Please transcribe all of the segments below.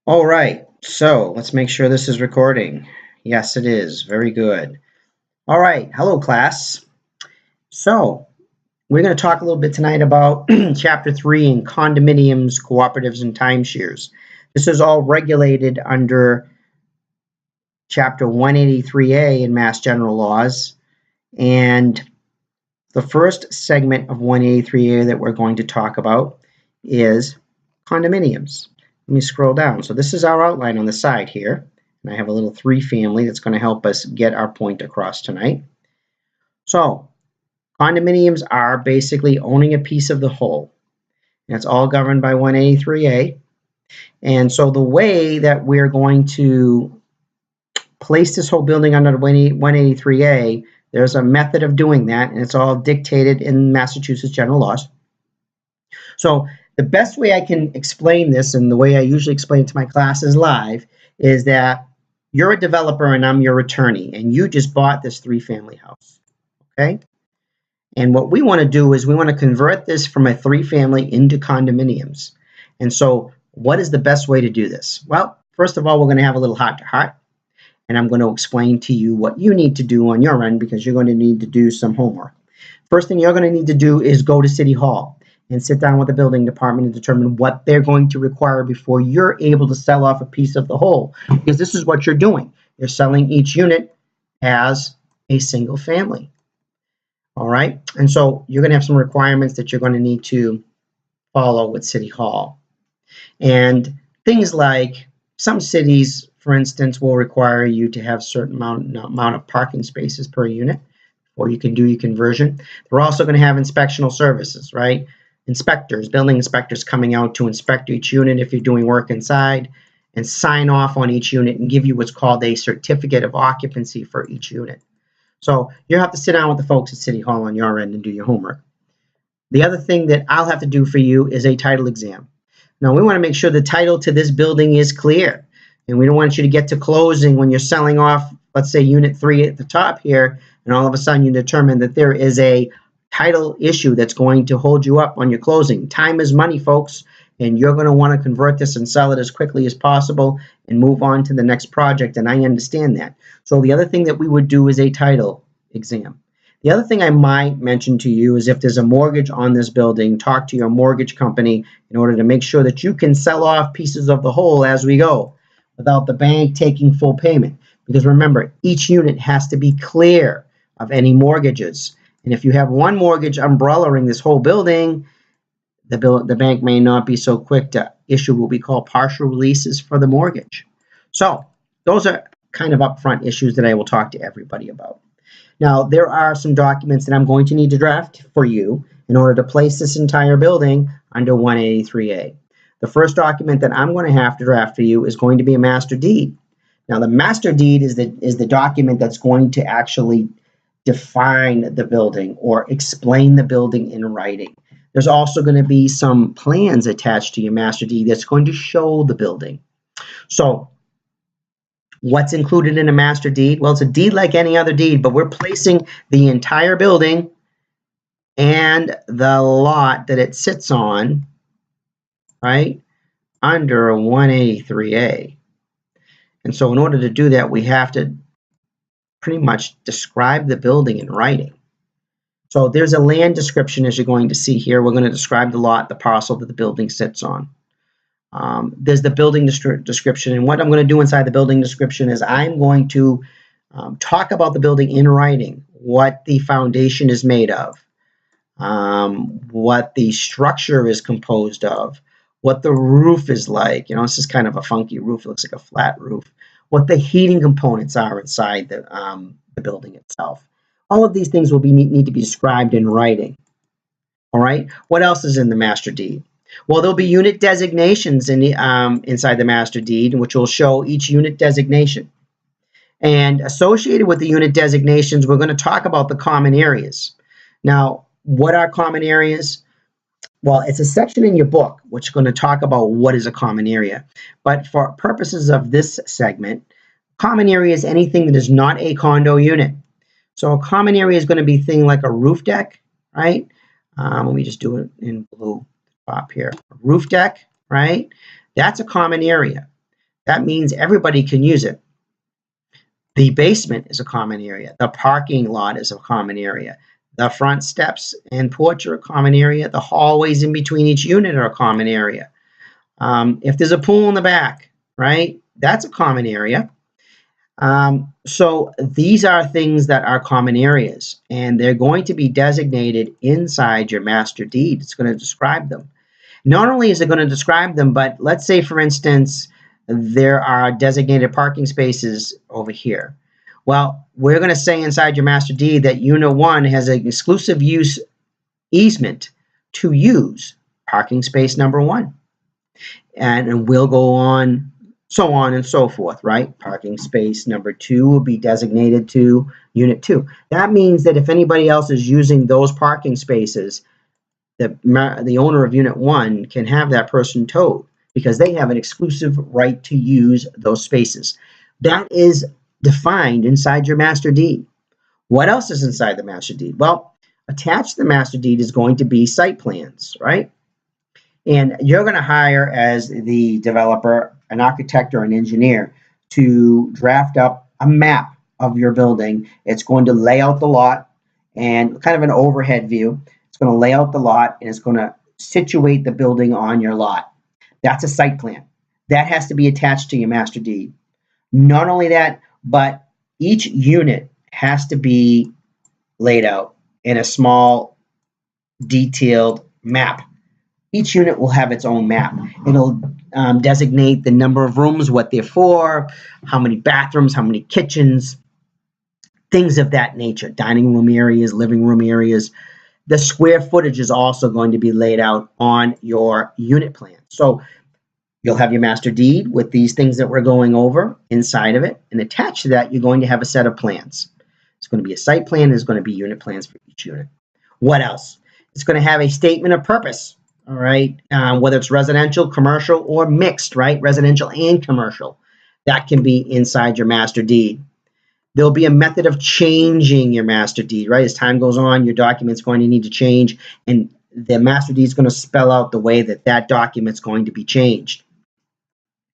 All right, so let's make sure this is recording. Yes, it is. Very good. All right, hello, class. So, we're going to talk a little bit tonight about Chapter 3 in condominiums, cooperatives, and timeshares. This is all regulated under Chapter 183A in Mass General Laws. And the first segment of 183A that we're going to talk about is condominiums. Let me scroll down. So this is our outline on the side here. And I have a little 3-family that's going to help us get our point across tonight. So condominiums are basically owning a piece of the whole. And it's all governed by 183A. And so the way that we're going to place this whole building under 183A, there's a method of doing that, and it's all dictated in Massachusetts general laws. So the best way I can explain this, and the way I usually explain it to my classes live, is that you're a developer and I'm your attorney, and you just bought this 3-family house, okay? And what we want to do is we want to convert this from a 3-family into condominiums. And so what is the best way to do this? Well, first of all, we're going to have a little heart-to-heart, and I'm going to explain to you what you need to do on your end because you're going to need to do some homework. First thing you're going to need to do is go to City Hall and sit down with the building department and determine what they're going to require before you're able to sell off a piece of the whole. Because this is what you're doing. You're selling each unit as a single family. All right? And so you're going to have some requirements that you're going to need to follow with City Hall. And things like some cities, for instance, will require you to have a certain amount of parking spaces per unit before you can do your conversion. They're also going to have inspectional services, right? Inspectors, building inspectors coming out to inspect each unit if you're doing work inside and sign off on each unit and give you what's called a certificate of occupancy for each unit. So you have to sit down with the folks at City Hall on your end and do your homework. The other thing that I'll have to do for you is a title exam. Now, we want to make sure the title to this building is clear, and we don't want you to get to closing when you're selling off, let's say, Unit 3 at the top here, and all of a sudden you determine that there is a title issue that's going to hold you up on your closing. Time is money, folks, and you're going to want to convert this and sell it as quickly as possible and move on to the next project, and I understand that. So the other thing that we would do is a title exam. The other thing I might mention to you is if there's a mortgage on this building, talk to your mortgage company in order to make sure that you can sell off pieces of the whole as we go without the bank taking full payment. Because remember, each unit has to be clear of any mortgages. And if you have one mortgage umbrellaing this whole building, the bank may not be so quick to issue what we call partial releases for the mortgage. So those are kind of upfront issues that I will talk to everybody about. Now, there are some documents that I'm going to need to draft for you in order to place this entire building under 183A. The first document that I'm going to have to draft for you is going to be a master deed. Now, the master deed is the document that's going to actually define the building or explain the building in writing. There's also going to be some plans attached to your master deed that's going to show the building. So what's included in a master deed? Well, it's a deed like any other deed, but we're placing the entire building and the lot that it sits on, right, under 183A. And so in order to do that, we have to pretty much describe the building in writing. So there's a land description, as you're going to see here. We're going to describe the lot, the parcel that the building sits on. There's the building description, and what I'm going to do inside the building description is I'm going to talk about the building in writing, what the foundation is made of, what the structure is composed of, what the roof is like. You know, this is kind of a funky roof. It looks like a flat roof. What the heating components are inside the building itself. All of these things will need to be described in writing. All right. What else is in the master deed? Well, there'll be unit designations in the, inside the master deed, which will show each unit designation. And associated with the unit designations, we're going to talk about the common areas. Now, what are common areas? Well, it's a section in your book which is going to talk about what is a common area. But for purposes of this segment, common area is anything that is not a condo unit. So a common area is going to be a thing like a roof deck, right? Let me just do it in blue top here. A roof deck, right? That's a common area. That means everybody can use it. The basement is a common area. The parking lot is a common area. The front steps and porch are a common area. The hallways in between each unit are a common area. If there's a pool in the back, right, that's a common area. So these are things that are common areas, and they're going to be designated inside your master deed. It's going to describe them. Not only is it going to describe them, but let's say, for instance, there are designated parking spaces over here. Well, we're going to say inside your master deed that Unit 1 has an exclusive use easement to use parking space number 1. And we'll go on, so on and so forth, right? Parking space number 2 will be designated to Unit 2. That means that if anybody else is using those parking spaces, the owner of Unit 1 can have that person towed because they have an exclusive right to use those spaces. That is defined inside your master deed. What else is inside the master deed? Well, attached to the master deed is going to be site plans, right? And you're going to hire, as the developer, an architect or an engineer to draft up a map of your building. It's going to lay out the lot and kind of an overhead view. It's going to lay out the lot and it's going to situate the building on your lot. That's a site plan. That has to be attached to your master deed. Not only that, but each unit has to be laid out in a small, detailed map. Each unit will have its own map. It'll designate the number of rooms, what they're for, how many bathrooms, how many kitchens, things of that nature, dining room areas, living room areas. The square footage is also going to be laid out on your unit plan. So you'll have your master deed with these things that we're going over inside of it, and attached to that, you're going to have a set of plans. It's going to be a site plan, and there's going to be unit plans for each unit. What else? It's going to have a statement of purpose, all right, whether it's residential, commercial, or mixed, right, residential and commercial. That can be inside your master deed. There'll be a method of changing your master deed, right? As time goes on, your document's going to need to change, and the master deed is going to spell out the way that that document's going to be changed.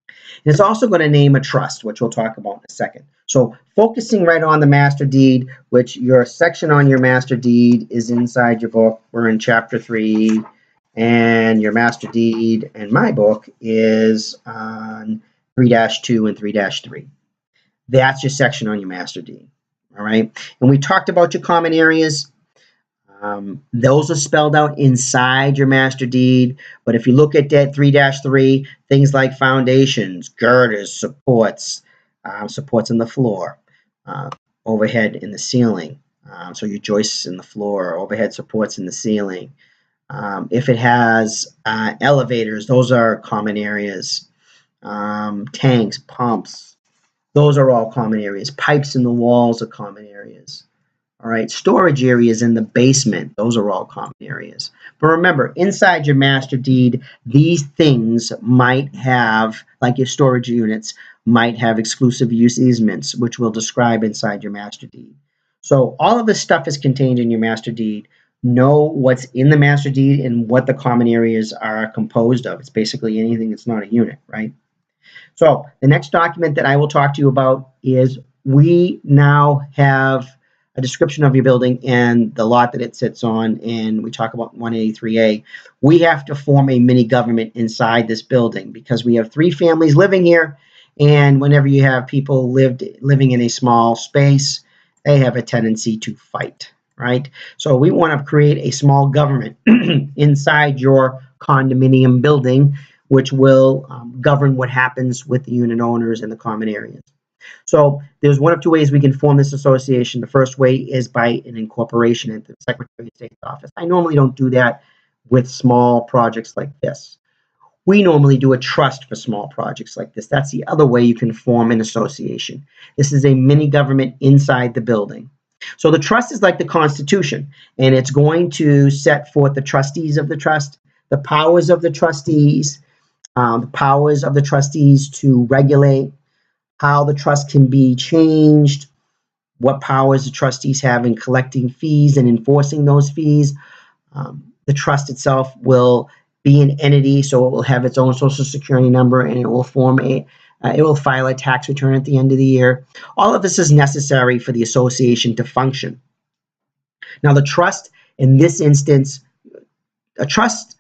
And it's also going to name a trust, which we'll talk about in a second. So focusing right on the master deed, which your section on your master deed is inside your book. We're in Chapter 3, and your master deed and my book is on 3-2 and 3-3. That's your section on your master deed, all right? And we talked about your common areas. Those are spelled out inside your master deed. But if you look at that 3-3, things like foundations, girders, supports, supports in the floor, overhead in the ceiling. So your joists in the floor, overhead supports in the ceiling. If it has elevators, those are common areas. Tanks, pumps, those are all common areas. Pipes in the walls are common areas. All right, storage areas in the basement, those are all common areas. But remember, inside your master deed, these things might have, like your storage units, might have exclusive use easements, which we'll describe inside your master deed. So all of this stuff is contained in your master deed. Know what's in the master deed and what the common areas are composed of. It's basically anything that's not a unit, right? So the next document that I will talk to you about is we now have a description of your building and the lot that it sits on, and we talk about 183A. We have to form a mini government inside this building because we have 3 families living here, and whenever you have people living in a small space, they have a tendency to fight, right? So we want to create a small government inside your condominium building, which will govern what happens with the unit owners and the common areas. So there's one of 2 ways we can form this association. The first way is by an incorporation into the Secretary of State's office. I normally don't do that with small projects like this. We normally do a trust for small projects like this. That's the other way you can form an association. This is a mini government inside the building. So the trust is like the Constitution, and it's going to set forth the trustees of the trust, the powers of the trustees, to regulate, how the trust can be changed, what powers the trustees have in collecting fees and enforcing those fees. The trust itself will be an entity, so it will have its own social security number, and it will form It will file a tax return at the end of the year. All of this is necessary for the association to function. Now, the trust, in this instance, a trust,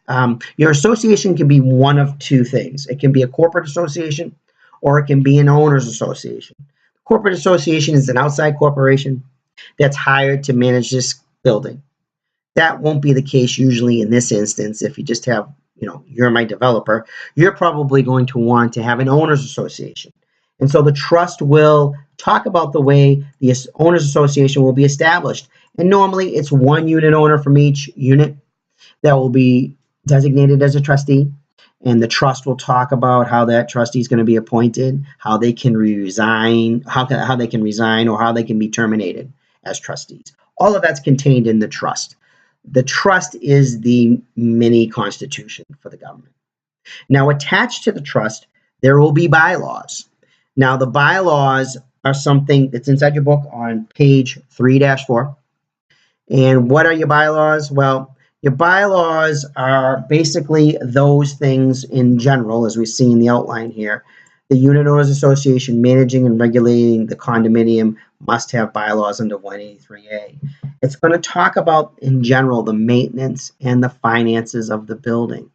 your association can be one of two things. It can be a corporate association or it can be an owner's association. Corporate association is an outside corporation that's hired to manage this building. That won't be the case usually in this instance. If you just have, you're my developer, you're probably going to want to have an owner's association. And so the trust will talk about the way the owner's association will be established. And normally it's one unit owner from each unit that will be designated as a trustee. And the trust will talk about how that trustee is going to be appointed, how they can resign, how they can resign, or how they can be terminated as trustees. All of that's contained in the trust. The trust is the mini constitution for the government. Now, attached to the trust, there will be bylaws. Now, the bylaws are something that's inside your book on page 3-4. And what are your bylaws? Well, your bylaws are basically those things in general, as we see in the outline here. The Unit Owners Association managing and regulating the condominium must have bylaws under 183A. It's going to talk about, in general, the maintenance and the finances of the building.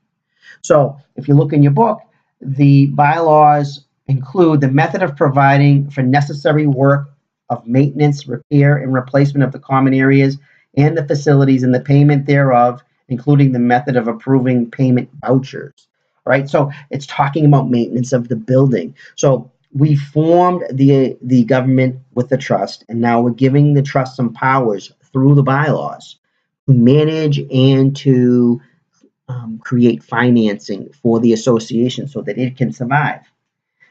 So if you look in your book, the bylaws include the method of providing for necessary work of maintenance, repair, and replacement of the common areas and the facilities and the payment thereof, including the method of approving payment vouchers. All right, so it's talking about maintenance of the building. So we formed the government with the trust, and now we're giving the trust some powers through the bylaws to manage and to create financing for the association so that it can survive.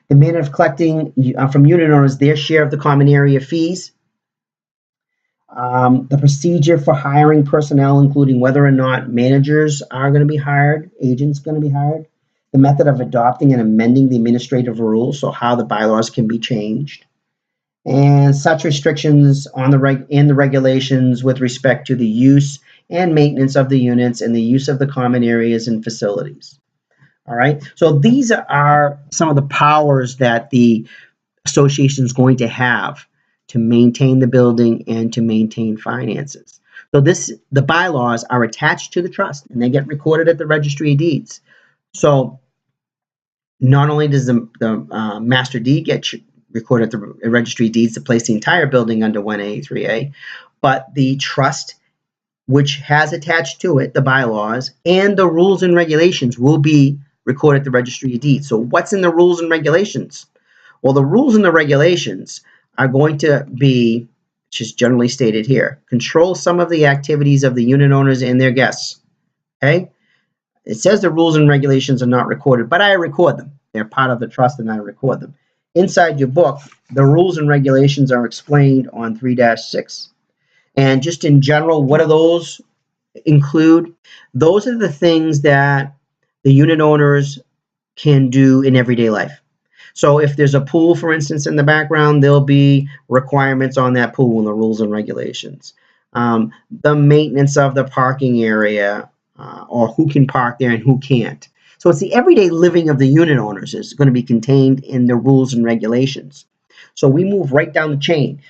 The manner of collecting from unit owners their share of the common area fees. The procedure for hiring personnel, including whether or not managers are going to be hired, agents going to be hired. The method of adopting and amending the administrative rules, so how the bylaws can be changed. And such restrictions on the regulations with respect to the use and maintenance of the units and the use of the common areas and facilities. All right, so these are some of the powers that the association is going to have to maintain the building and to maintain finances. So the bylaws are attached to the trust and they get recorded at the Registry of Deeds. So not only does the master deed get recorded at the Registry of Deeds to place the entire building under 183A, but the trust, which has attached to it the bylaws and the rules and regulations, will be recorded at the Registry of Deeds. So what's in the rules and regulations? Well, the rules and the regulations are going to be, which is generally stated here, control some of the activities of the unit owners and their guests. Okay? It says the rules and regulations are not recorded, but I record them. They're part of the trust and I record them. Inside your book, the rules and regulations are explained on 3-6. And just in general, what do those include? Those are the things that the unit owners can do in everyday life. So if there's a pool, for instance, in the background, there'll be requirements on that pool in the rules and regulations. The maintenance of the parking area, or who can park there and who can't. So it's the everyday living of the unit owners is going to be contained in the rules and regulations. So we move right down the chain.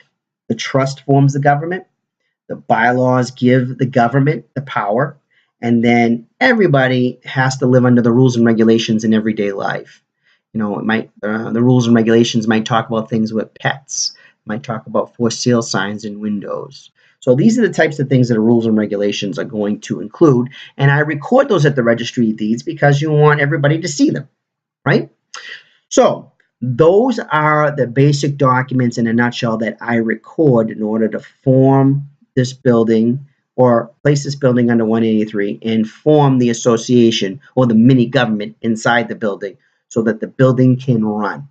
The trust forms the government. The bylaws give the government the power. And then everybody has to live under the rules and regulations in everyday life. It might the rules and regulations might talk about things with pets, might talk about for sale signs in windows. So these are the types of things that the rules and regulations are going to include, and I record those at the Registry of Deeds because you want everybody to see them, right? So those are the basic documents in a nutshell that I record in order to form this building or place this building under 183 and form the association or the mini government inside the building so that the building can run.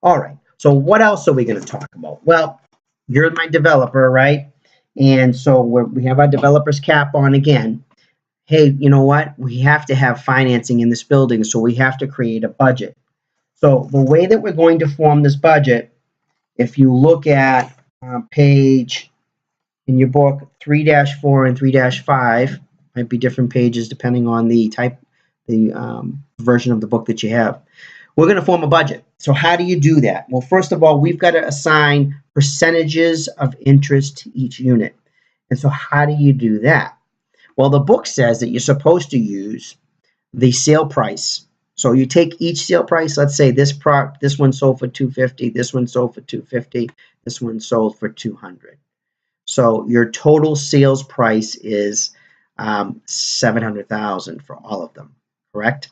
All right, so what else are we going to talk about? Well, you're my developer, right? And so we have our developer's cap on again. Hey, you know what? We have to have financing in this building, so we have to create a budget. So the way that we're going to form this budget, if you look at page in your book 3-4 and 3-5, might be different pages depending on the type, the version of the book that you have. we're going to form a budget. So how do you do that? Well, first of all, we've got to assign percentages of interest to each unit. And so how do you do that? Well, the book says that you're supposed to use the sale price. So you take each sale price, let's say this one sold for $250, this one sold for $250, this one sold for $200. So your total sales price is $700,000 for all of them, correct?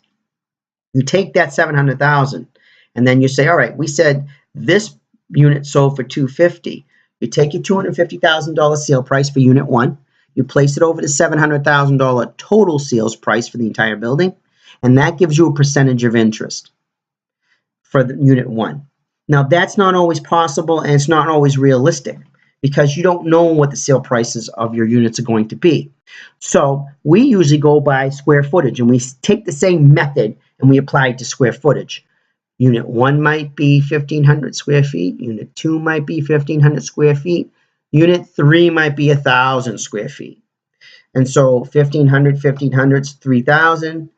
You take that $700,000 and then you say, all right, we said this unit sold for $250. You take your $250,000 sale price for unit 1, you place it over the $700,000 total sales price for the entire building, and that gives you a percentage of interest for the unit 1. Now, that's not always possible, and it's not always realistic because you don't know what the sale prices of your units are going to be. So we usually go by square footage, and we take the same method and we apply it to square footage. Unit 1 might be 1,500 square feet. Unit 2 might be 1,500 square feet. Unit 3 might be 1,000 square feet. And so 1,500 is 3,000.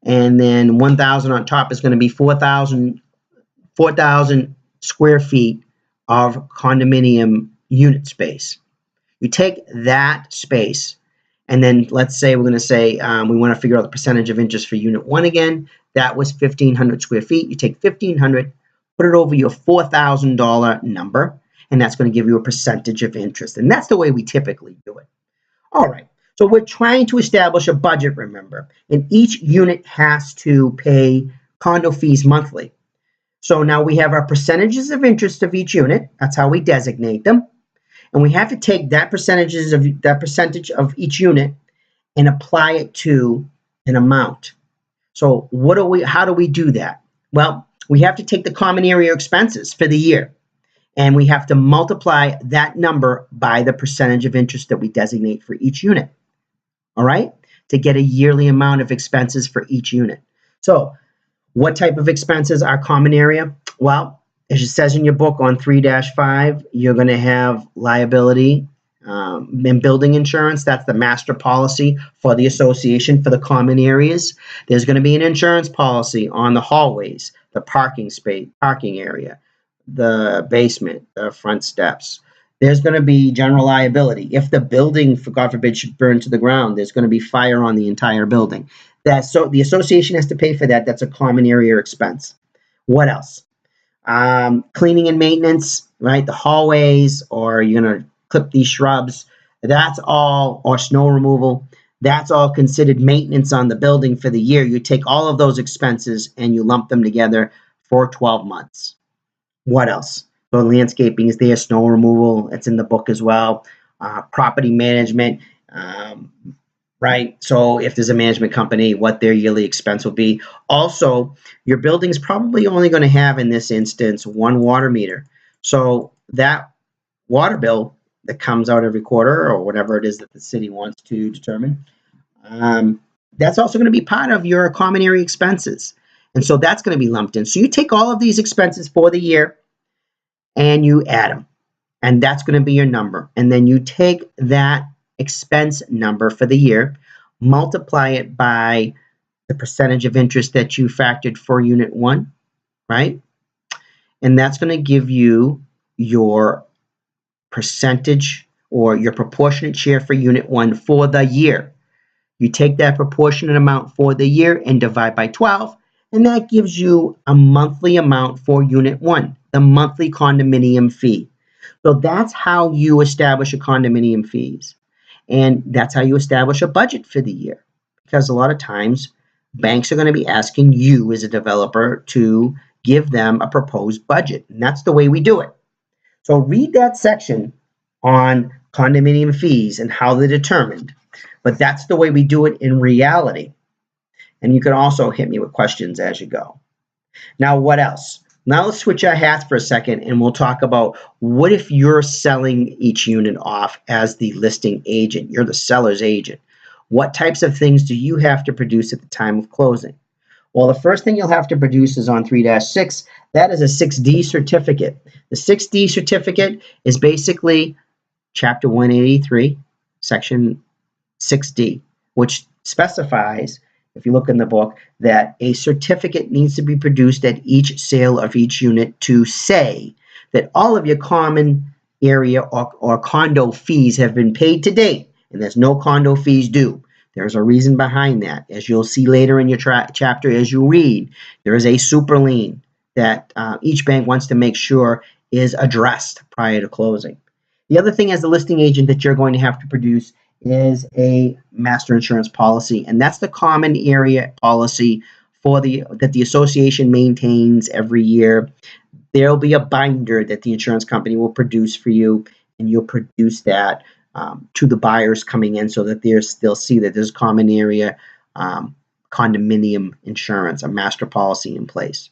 And then 1,000 on top is going to be 4,000 square feet of condominium unit space. You take that space, and then let's say we're going to say we want to figure out the percentage of interest for unit 1 again. That was 1,500 square feet. You take 1,500, put it over your $4,000 number, and that's going to give you a percentage of interest. And that's the way we typically do it. All right. So we're trying to establish a budget, remember, and each unit has to pay condo fees monthly. So now we have our percentages of interest of each unit. That's how we designate them. And we have to take that percentage of each unit and apply it to an amount. So how do we do that? Well, we have to take the common area expenses for the year, and we have to multiply that number by the percentage of interest that we designate for each unit. All right, to get a yearly amount of expenses for each unit. So what type of expenses are common area? Well, as it says in your book on 3-5, you're going to have liability and building insurance. That's the master policy for the association for the common areas. There's going to be an insurance policy on the hallways, the parking area, the basement, the front steps. There's going to be general liability. If the building, for God forbid, should burn to the ground, there's going to be fire on the entire building. So the association has to pay for that. That's a common area expense. What else? Cleaning and maintenance, right? The hallways, or you're going to clip these shrubs. That's all, or snow removal. That's all considered maintenance on the building for the year. You take all of those expenses and you lump them together for 12 months. What else? So landscaping is there, snow removal, it's in the book as well. Property management, right? So if there's a management company, what their yearly expense will be. Also, your building's probably only going to have, in this instance, one water meter. So that water bill that comes out every quarter, or whatever it is that the city wants to determine, that's also going to be part of your common area expenses. And so that's going to be lumped in. So you take all of these expenses for the year and you add them, and that's going to be your number. And then you take that expense number for the year, multiply it by the percentage of interest that you factored for unit 1, right? And that's going to give you your percentage or your proportionate share for unit 1 for the year. You take that proportionate amount for the year and divide by 12, and that gives you a monthly amount for unit 1, the monthly condominium fee. So that's how you establish a condominium fees. And that's how you establish a budget for the year. Because a lot of times, banks are going to be asking you as a developer to give them a proposed budget. And that's the way we do it. So read that section on condominium fees and how they're determined. But that's the way we do it in reality. And you can also hit me with questions as you go. Now, what else? Now let's switch our hats for a second and we'll talk about what if you're selling each unit off as the listing agent. You're the seller's agent. What types of things do you have to produce at the time of closing? Well, the first thing you'll have to produce is on 3-6. That is a 6D certificate. The 6D certificate is basically Chapter 183, Section 6D, which specifies if you look in the book, that a certificate needs to be produced at each sale of each unit to say that all of your common area or condo fees have been paid to date, and there's no condo fees due. There's a reason behind that. As you'll see later in your chapter as you read, there is a super lien that each bank wants to make sure is addressed prior to closing. The other thing as the listing agent that you're going to have to produce is a master insurance policy, and that's the common area policy that the association maintains every year. There'll be a binder that the insurance company will produce for you, and you'll produce that to the buyers coming in so that they'll see that there's common area condominium insurance, a master policy in place.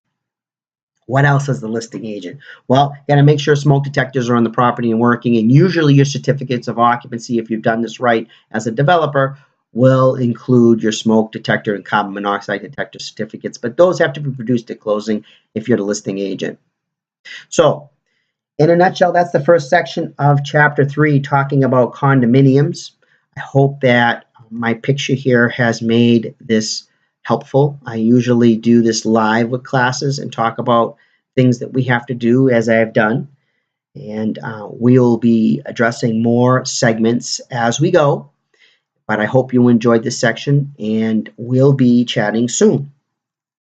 What else is the listing agent? Well, you got to make sure smoke detectors are on the property and working, and usually your certificates of occupancy, if you've done this right as a developer, will include your smoke detector and carbon monoxide detector certificates, but those have to be produced at closing if you're the listing agent. So, in a nutshell, that's the first section of Chapter 3, talking about condominiums. I hope that my picture here has made this helpful. I usually do this live with classes and talk about things that we have to do, as I have done. And we'll be addressing more segments as we go. But I hope you enjoyed this section, and we'll be chatting soon.